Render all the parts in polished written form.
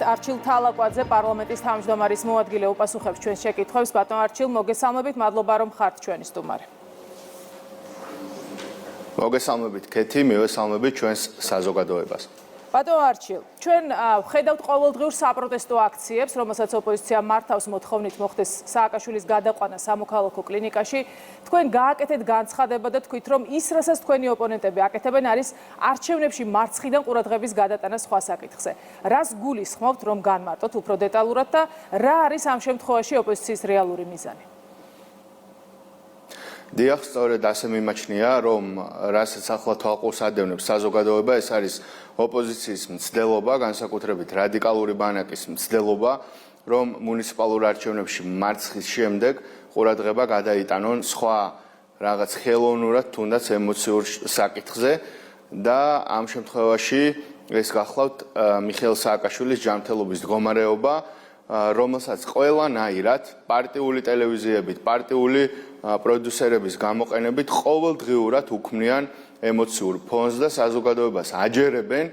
არჩილ თალაკვაძე პარლამენტის თავმჯდომარის მოადგილე უპასუხებს ჩვენს შეკითხვებს. ბატონ არჩილ, მოგესალმებით, მადლობა რომ ხართ ჩვენი სტუმარი. მოგესალმებით ქეთი, მივესალმებით ჩვენს საზოგადოებას. ბატონ არჩილ, ჩვენ ხედავთ ყოველდღიურ საპროტესტო აქციებს, რომელსაც ოპოზიცია მართავს მოთხოვნით მოხდეს სააკაშვილის გადაყვანა სამოქალაქო კლინიკაში. თქვენ გააკეთეთ განცხადება და თქვით, რომ ის, რასაც თქვენი ოპონენტები აკეთებენ, არის არჩევნებში მარცხიდან ყურადღების გადატანა სხვა საკითხზე. რას გულისხმობთ, რომ განმარტოთ უფრო დეტალურად და რა არის ამ შემთხვევაში ოპოზიციის რეალური მიზანი? დიახ, სწორედ ასე მიმაჩნია, რომ რასაც ახლა თვალყურს ადევნებს საზოგადოება, ეს არის ოპოზიციის მცდელობა, განსაკუთრებით რადიკალური ბანაკის მცდელობა, რომ მუნიციპალურ არჩევნებში მარცხის შემდეგ ყურადღება გადაიტანონ სხვა რაღაც ხელოვნურად თუნდაც ემოციურ საკითხზე და ამ შემთხვევაში ეს გახლავთ მიხეილ სააკაშვილის ჯანმრთელობის მდგომარეობა, რომელსაც ყველანაირად პარტიული ტელევიზიებით, პარტიული პროდიუსერების გამოყენებით ყოველდღიურად უქმნიან ემოციურ ფონს და საზოგადოებას აჯერებენ,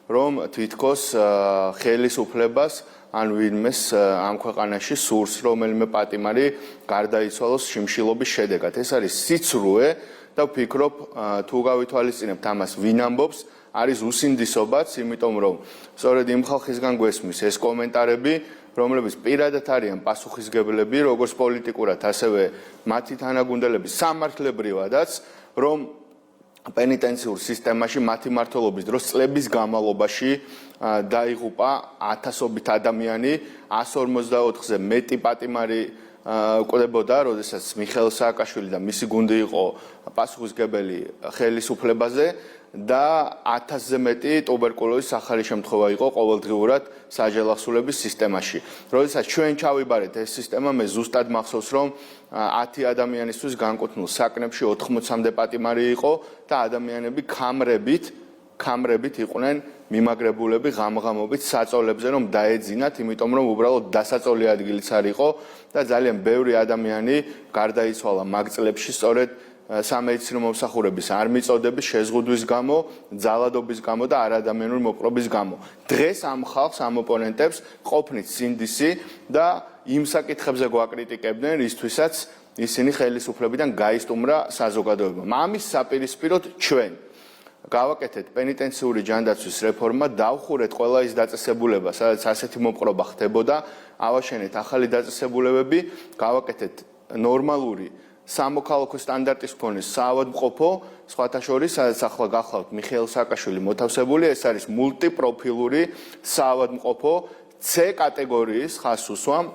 რომ თითქოს ხელისუფლებას ან ვინმეს ამ ქვეყანაში სურს რომელიმე პატიმარი გარდაიცვალოს შიმშილობის შედეგად. ეს არის სიცრუე და ვფიქრობ, თუ გავითვალისწინებთ ამას ვინ ამბობს, არის უსინდისობაც, იმიტომ რომ სწორედ იმ ხალხისგან გვესმის ეს კომენტარები, რომლებიც პირადად არიან პასუხისმგებლები, როგორც პოლიტიკურად, ასევე მათი თანაგუნდელების სამართლებრივადაც, რომ პენიტენციურ სისტემაში მათი მმართველობის დროს წლების განმავლობაში დაიღუპა ათასობით ადამიანი, 154-ზე მეტი პატიმარი კვდებოდა, როდესაც მიხეილ სააკაშვილი და მისი გუნდი იყო პასუხისმგებელი ხელისუფლებაზე და 1000-ზე მეტი ტუბერკულოზის ახალი შემთხვევა იყო ყოველდღიურად საჯელახსოვრების სისტემაში. როდესაც ჩვენ ჩავიბარეთ ეს სისტემა, მე ზუსტად მახსოვს, რომ 10 ადამიანისთვის განკუთვნილ საკნებში 80-მდე პატიმარი იყო და ადამიანები ქამრებით იყვნენ მიმაგრებულები ღამღამობით საწოლებზე, რომ დაეძინათ, იმიტომ რომ უბრალოდ დასაწოლი ადგილიც არ იყო და ძალიან ბევრი ადამიანი გარდაიცვალა მაგ წლებში სწორედ სამედიცინო მომსახურების არ მიწოდების შეზღუდვის გამო, ძალადობის გამო და არადამიანური მოპყრობის გამო. დღეს ამ ხალხს, ამ ოპონენტებს ყოფნით სინდისი და იმ საკითხებზე გვაკრიტიკებდნენ, რისთვისაც ისინი ხელისუფლებიდან გაისტუმრა საზოგადოებამ. ამის საპირისპიროდ ჩვენ გავაკეთეთ პენიტენციური ჯანდაცვის რეფორმა, დავხურეთ ყველა ის დაწესებულება, სადაც ასეთი მოპყრობა ხდებოდა, ავაშენეთ ახალი დაწესებულებები, გავაკეთეთ ნორმალური სამოქალაქო სტანდარტის მქონე საავადმყოფო, სხვათა შორის, სადაც ახლა გახლავთ მიხეილ სააკაშვილი მოთავსებული, ეს არის მულტიპროფილური საავადმყოფო C კატეგორიის ხაზს უსვამ,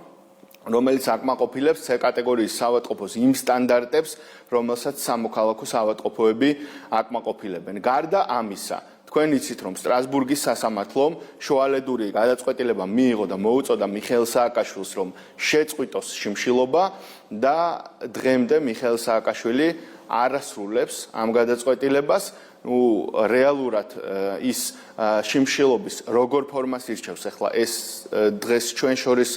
რომელიც აკმაყოფილებს C კატეგორიის საავადმყოფოს იმ სტანდარტებს, რომელსაც სამოქალაქო საავადმყოფოები აკმაყოფილებენ. გარდა ამისა, თქვენ იცით, რომ სტრასბურგის სასამართლომ შუალედური გადაწყვეტილება მიიღო და მოუწოდა მიხეილ სააკაშვილს, რომ შეწყვიტოს შიმშილობა და დღემდე მიხეილ სააკაშვილი არ ასრულებს ამ გადაწყვეტილებას. რეალურად ის შიმშილობის როგორ ფორმას ირჩევს, ახლა ეს დღეს ჩვენ შორის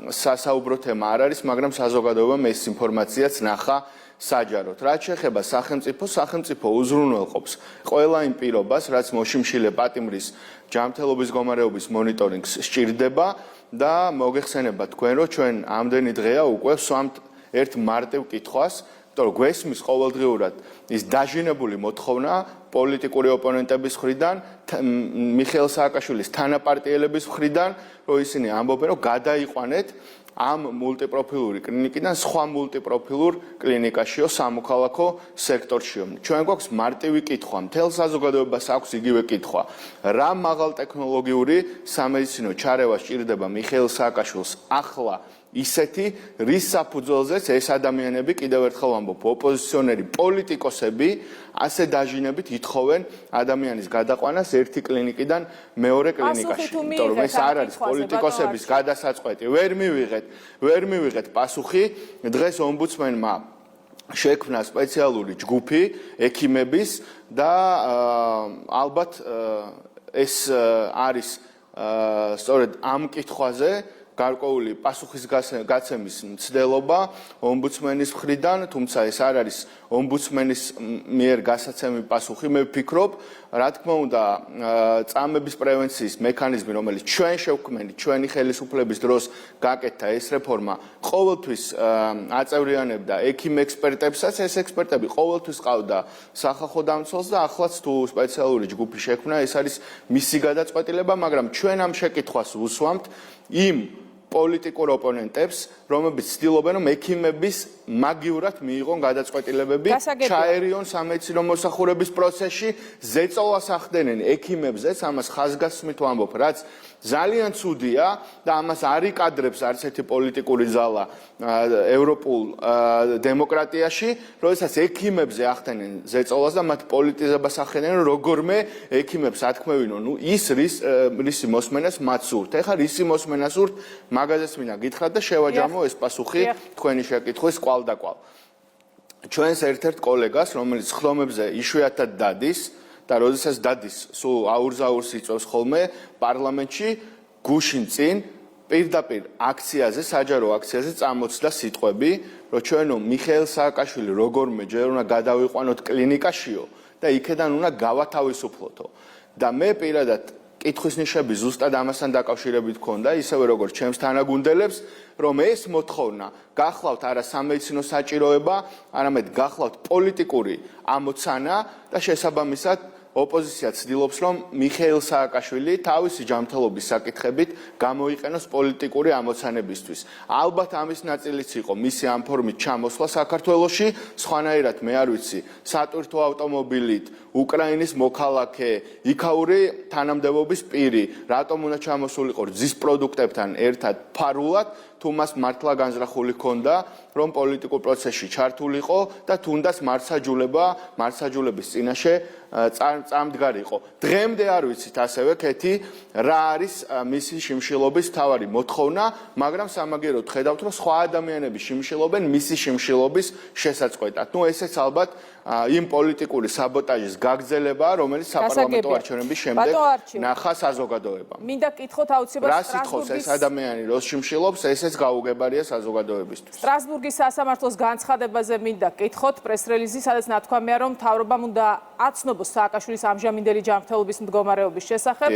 სასაუბრო თემა არ არის, მაგრამ საზოგადოებამ ეს ინფორმაციაც ნახა საჯაროდ. რაც შეეხება სახელმწიფო უზრუნველყოფს ყველა იმ პირობას, რაც მოშიმშილე პატიმრის ჯანმრთელობის მდგომარეობის მონიტორინგს სჭირდება და მოგეხსენება თქვენ, რომ ჩვენ ამდენი დღეა უკვე ვსვამთ ერთ მარტივ კითხვას, რომ გვესმის ყოველდღიურად ის დაჟინებული მოთხოვნა პოლიტიკური ოპონენტების მხრიდან, მიხეილ სააკაშვილის თანაპარტიელების მხრიდან, რომ ისინი ამბობენ, რომ გადაიყვანეთ ამ მულტიპროფილური კლინიკიდან სხვა მულტიპროფილურ კლინიკაშიო სამოქალაქო სექტორშიო. ჩვენ გვაქვს მარტივი კითხვა, მთელ საზოგადოებას აქვს იგივე კითხვა. რა მაღალტექნოლოგიური სამედიცინო ჩარევა სჭირდება მიხეილ სააკაშვილს ახლა ისეთი, რის საფუძველზეც ეს ადამიანები, კიდევ ერთხელ ვამბობ, ოპოზიციონერი პოლიტიკოსები ასე დაჟინებით ითხოვენ ადამიანის გადაყვანას ერთი კლინიკიდან მეორე კლინიკაში. იმიტომ რომ ეს არ არის პოლიტიკოსების გადასაწყვეტი. ვერ მივიღეთ პასუხი. დღეს ომბუდსმენმა შექმნა სპეციალური ჯგუფი ექიმების და ალბათ ეს არის სწორედ ამ კითხვაზე გარკვეული პასუხისგაცემის მცდელობა ომბუდსმენის მხრიდან, თუმცა ეს არ არის ომბუდსმენის მიერ გასაცემი პასუხი. მე ვფიქრობ, რა თქმა უნდა, წამების პრევენციის მექანიზმი, რომელიც ჩვენ შევქმნით, ჩვენი ხელისუფლების დროს გაკეთდა ეს რეფორმა, ყოველთვის აწევრიანებდა ექიმ ექსპერტებსაც, ეს ექსპერტები ყოველთვის ყავდა სახალხო დამცველს და ახლაც თუ სპეციალური ჯგუფი შექმნა, ეს არის მისი გადაწყვეტილება, მაგრამ ჩვენ ამ შეკითხვას ვუსვამთ იმ პოლიტიკურ ოპონენტებს, რომლებიც ცდილობენ, რომ ექიმების მაგივრად მიიღონ გადაწყვეტილებები, ჩაერიონ სამედიცინო მოსახურების პროცესში, ზეწოლას ახდენენ ექიმებზეც, ამას ხაზგასმით ვამბობ, რაც ძალიან ცუდია და ამას არ იკადრებს არც ერთი პოლიტიკური ზალა ევროპულ დემოკრატიაში, როდესაც ექიმებზე ახდენენ ზეწოლას და მათ პოლიტიზებას ახდენენ, როგორმე ექიმებს ათქმევინონ, ნუ ის რისი მოსმენას მათ სურთ. ეხლა რისი მოსმენას სურთ, მაგაზეც მინდა გითხრათ და შევაჯამო ეს პასუხი თქვენი შეკითხვის კვალდაკვალ. ჩვენს ერთ-ერთ კოლეგას, რომელიც ხდომებზე იშვიათად დადის და როდესაც დადის, სულ აურზაურს იწვევს ხოლმე პარლამენტში, გუშინ წინ პირდაპირ აქციაზე, საჯარო აქციაზე წამოწდა სიტყვები, რომ ჩვენო მიხეილ სააკაშვილი როგორმე ჯერ უნდა გადავიყვანოთ კლინიკაშიო და იქედან უნდა გავათავისუფლოთო. და მე პირადად კითხვის ნიშნები ზუსტად ამასთან დაკავშირებით ქონდა, ისევე როგორც ჩემს თანაგუნდელებს, რომ ეს მოთხოვნა გახლავთ არა სამედიცინო საჭიროება, არამედ გახლავთ პოლიტიკური ამოცანა და შესაბამისად ოპოზიცია ცდილობს, რომ მიხეილ სააკაშვილი თავისი ჯანმრთელობის საკითხებით გამოიყენოს პოლიტიკური ამოცანებისთვის. ალბათ ამის ნაწილიც იყო მისი ამ ფორმით ჩამოსვლა საქართველოში, სხვანაირად მე არ ვიცი, სატვირთო ავტომობილით, უკრაინის მოქალაქე, იქაური თანამდებობის პირი, რატომ უნდა ჩამოსულიყო რძის პროდუქტებთან ერთად ფარულად, თუ მას მართლა განზრახული ჰქონდა, რომ პოლიტიკურ პროცესში ჩართულიყო და თუნდაც მართლმსაჯულების წინაშე წამდგარიყო. დღემდე არ ვიცით ასევე კეთი რა არის მისი შიმშილობის მთავარი მოთხოვნა, მაგრამ სამაგიეროდ ხედავთ, რომ სხვა ადამიანები შიმშილობენ მისი შიმშილობის შესაწყვეტად. ნუ ესეც ალბათ იმ პოლიტიკური საბოტაჟის გაგრძელებაა, რომელიც საპარლამენტო არჩევნების შემდეგ ნახა საზოგადოებამ. მინდა კითხოთ აუცილებლად რა სიტყვის ეს ადამიანი როს შიმშილობს, ესეც გაუგებარია საზოგადოებისთვის. სტრასბურგის სასამართლოს განცხადებაზე მინდა კითხოთ პრეს-რელიზი, სადაც ნათქვამია, რომ მთავრობამ უნდა აცნობოს სააკაშვილის ამჟამინდელი ჯანმრთელობის მდგომარეობის შესახებ,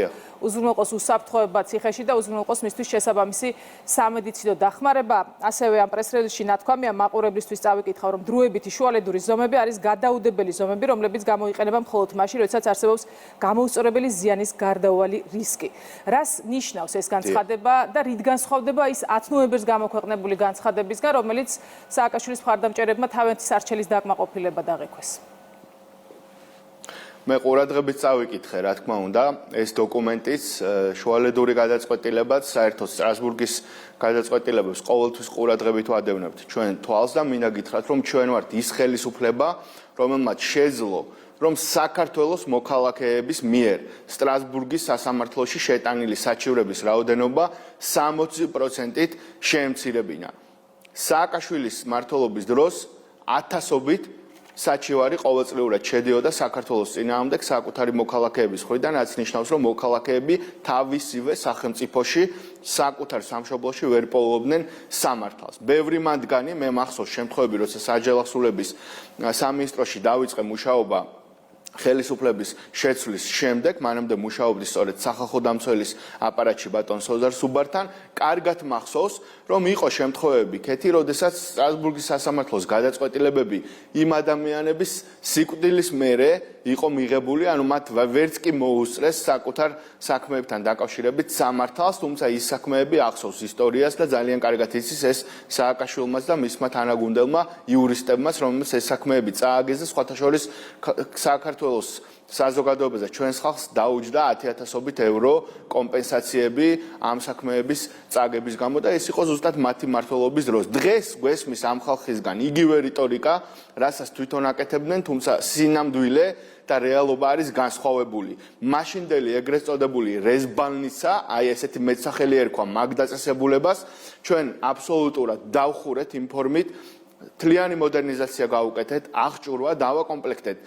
უზრუნველყოს უსაფრთხოება ციხეში და უზრუნველყოს მისთვის შესაბამისი სამედიცინო დახმარება. ასევე ამ პრეს-რელიზში ნათქვამია, მაყურებლისთვის წავიკითხავ, რომ დროებითი შუალედური ზომები არის გადაუდებელი ზომები, რომლებიც გამოიყენება მხოლოდ მაშინ, როდესაც არსებობს გამოუსწორებელი ზიანის გარდაუვალი რისკი. რას ნიშნავს ეს განცხადება და რით განსხვავდება ის 10 ნოემბერს გამოქვეყნებული განცხადებისგან, რომელიც სააკაშვილის მხარდამჭერებმა თავიანთი სარჩელის დაკმაყოფილება დაღექვეს? მე ყურადღებით წავიკითხე, რა თქმა უნდა, ეს დოკუმენტიც შუალედური გადაწყვეტილებაც, საერთოდ სტრასბურგის გადაწყვეტილებებს ყოველთვის ყურადღებით ვადევნებთ ჩვენ თვალს და მინდა გითხრათ, რომ ჩვენ ვართ ის ხელისუფლება, რომელმაც შეძლო, რომ საქართველოს მოქალაქეების მიერ სტრასბურგის სასამართლოში შეტანილი საჩივრების რაოდენობა 60%-ით შეემცირებინა. სააკაშვილის მმართველობის დროს ათასობით საჩივარი ყოველწლიურად შედიოდა საქართველოს წინააღმდეგ საკუთარი მოქალაქეების მხრიდან, რაც ნიშნავს, რომ მოქალაქეები თავისივე სახელმწიფოში საკუთარ სამშობლოში ვერ პოულობდნენ სამართალს. ბევრი მათგანი, მე მახსოვს შემთხვევები, როცა საჯელახსოვრების სამინისტროში დავიწყე მუშაობა ხელისუფლების შეცვლის შემდეგ, მანამდე მუშაობდი სწორედ სახალხო დამცველის აპარატში ბატონ სოზარ სუბართან, კარგად მახსოვს, რომ იყო შემთხვევები კეთი, როდესაც სტრასბურგის სასამართლოს გადაწყვეტილებები იმ ადამიანების სიკვდილის მერე იყო მიღებული, ანუ მათ ვერც კი მოუსწრეს საკუთარ საქმეებთან დაკავშირებით სამართალს, თუმცა ის საქმეები ახსოვს ისტორიას და ძალიან კარგად იცის ეს სააკაშვილმაც და მისმა თანაგუნდელმა იურისტებმაც, რომელმაც ეს საქმეები წააგეს და სხვათა შორის საქართველოს საზოგადოებაზე ჩვენს ხალხს დაუჯდა 10,000-ობით ევრო კომპენსაციები ამ საქმეების წაგების გამო და ეს იყო ზუსტად მათი მმართველობის დროს. დღეს გვესმის ამ ხალხისგან იგივე რიტორიკა, რასაც თვითონ აკეთებდნენ, თუმცა სინამდვილე და რეალობა არის განსხვავებული. მაშინდელი ეგრეთ წოდებული რეზბალნიცა, აი ესეთი მეტსახელი ერქვა მაგ დაწესებულებას, ჩვენ აბსოლუტურად დავხურეთ იმ ფორმით, თლიანი მოდერნიზაცია გავუკეთეთ, აღჭურვა, დავაკომპლექტეთ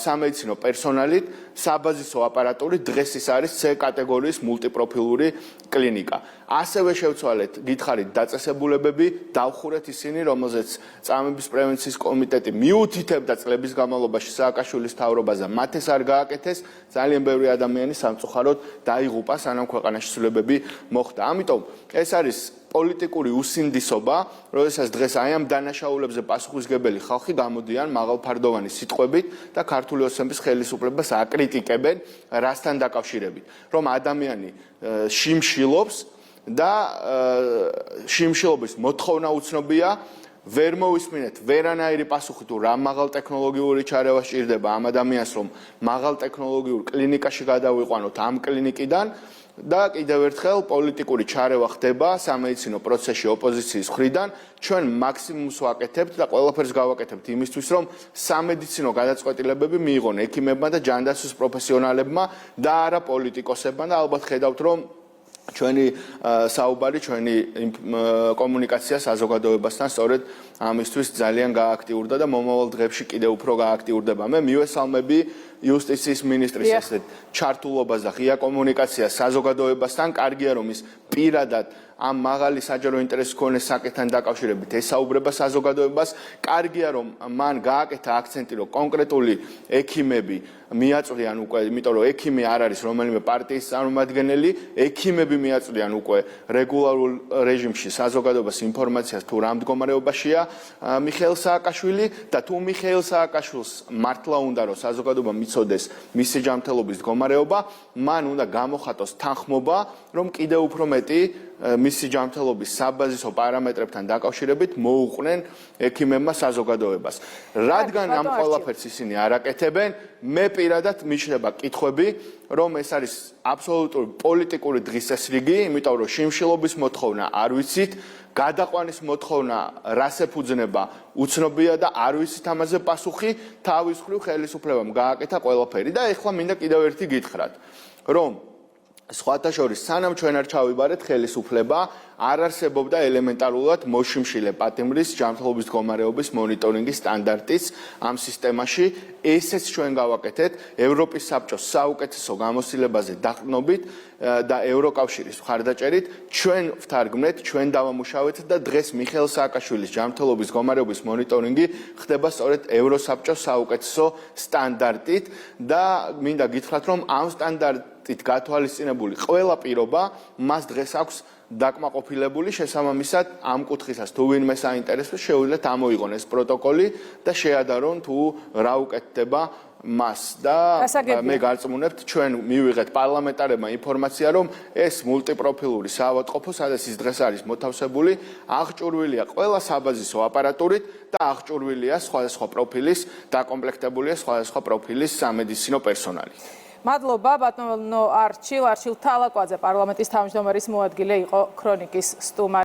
სამედიცინო პერსონალით, საბაზისო აპარატურით, დღეს ის არის C კატეგორიის მულტიპროფილური კლინიკა. ასევე შევცვალეთ, გითხარით დაწესებულებები, დავხურეთ ისინი, რომელზეც წამების პრევენციის კომიტეტი მიუთითებდა წლების განმავლობაში სააკაშვილის მთავრობაზე, მათ ეს არ გააკეთეს, ძალიან ბევრი ადამიანი სამწუხაროდ დაიღუპა, სანამ ქვეყანაში ცვლილებები მოხდა. ამიტომ ეს არის პოლიტიკური უსინდისობა, როდესაც დღეს აი ამ დანაშაულებზე პასუხისმგებელი ხალხი გამოდიან მაღალფარდოვანი სიტყვებით და ქართული ოცნების ხელისუფლებას აკრიტიკებენ რასთან დაკავშირებით, რომ ადამიანი შიმშილობს და შიმშილობის მოთხოვნა უცნობია, ვერ მოვისმინეთ ვერანაირი პასუხი თუ რა მაღალ ტექნოლოგიური ჩარევა სჭირდება ამ ადამიანს, რომ მაღალ ტექნოლოგიურ კლინიკაში გადავიყვანოთ ამ კლინიკიდან და კიდევ ერთხელ პოლიტიკური ჩარევა ხდება სამედიცინო პროცესში ოპოზიციის მხრიდან. ჩვენ მაქსიმუმს ვაკეთებთ და ყველაფერს გავაკეთებთ იმისთვის, რომ სამედიცინო გადაწყვეტილებები მიიღონ ექიმებმა და ჯანდაცვის პროფესიონალებმა და არა პოლიტიკოსებმა და ალბათ ხედავთ, რომ ჩვენი საუბარი, ჩვენი კომუნიკაცია საზოგადოებასთან სწორედ ამისთვის ძალიან გააქტიურდა და მომავალ დღეებში კიდევ უფრო გააქტიურდება. მე მივესალმები იუსტიციის ministris ესეთ ჩართულობას და ღია კომუნიკაციას საზოგადოებასთან. კარგია, რომ ის პირადად ამ მაღალი საჯარო ინტერესის მქონე საკითხთან დაკავშირებით ესაუბრება საზოგადოებას. კარგია, რომ მან გააკეთა აქცენტი, რომ კონკრეტული ექიმები მიაწვდიან უკვე, იმიტომ რომ ექიმი არ არის რომელიმე პარტიის წარმომადგენელი, ექიმები მიაწვდიან უკვე რეგულარულ რეჟიმში საზოგადოებას ინფორმაციას თუ რა მდგომარეობაშია მიხეილ სააკაშვილი და თუ მიხეილ სააკაშვილს მართლა უნდა რომ საზოგადოება მიცოდეს მისი ჯანმრთელობის მდგომარეობა, მან უნდა გამოხატოს თანხმობა, რომ კიდევ უფრო მეტი მისი ჯანმრთელობის საბაზისო პარამეტრებთან დაკავშირებით მოუყვნენ ექიმებმა საზოგადოებას. რადგან ამ ყველაფერს ისინი არ აკეთებენ, მე პირადად მიჩნდება კითხვები, რომ ეს არის აბსოლუტური პოლიტიკური დღისესრიგი, იმიტომ რომ შიმშილობის მოთხოვნა არ ვიცით, გადაყვანის მოთხოვნა რას ეფუძნება უცნობია და არ ვიცით ამაზე პასუხი, თავის მხრივ ხელისუფლებამ გააკეთა ყველაფერი და ეხლა მინდა კიდევ ერთი გითხრათ, რომ სხვათა შორის სანამ ჩვენ არ ჩავიბარეთ ხელისუფლება არ არსებობდა ელემენტარულად მოშიმშილე პატიმრის ჯანმრთელობის მდგომარეობის მონიტორინგის სტანდარტიც ამ სისტემაში. ესეც ჩვენ გავაკეთეთ ევროპის საბჭოს საუკეთესო გამოცდილებაზე დაყრდნობით და ევროკავშირის მხარდაჭერით. ჩვენ ვთარგმნეთ, ჩვენ დავამუშავეთ და დღეს მიხეილ სააკაშვილის ჯანმრთელობის მდგომარეობის მონიტორინგი ხდება სწორედ ევროსაბჭოს საუკეთესო სტანდარტით და მინდა გითხრათ, რომ ამ სტანდარტით გათვალისწინებული ყველა პირობა მას დღეს აქვს დაკმაყოფილებული, შესაბამისად ამ კუთხისას თუ ვინმე საინტერესოს შეუძლიათ ამოიღონ ეს პროტოკოლი და შეადარონ თუ რა უკეთდება მას და მე გარწმუნებთ ჩვენ მივიღეთ პარლამენტარებმა ინფორმაცია, რომ ეს მულტიპროფილური საავადმყოფო, სადაც ის დღეს არის მოთავსებული, აღჭურვილია ყველა საბაზისო აპარატურით და აღჭურვილია სხვადასხვა პროფილის, დაკომპლექტებულია სხვადასხვა პროფილის სამედიცინო პერსონალი. მადლობა ბატონო არჩილ თალაკვაძე პარლამენტის თავმჯდომარის მოადგილე იყო ქრონიკის სტუმარი.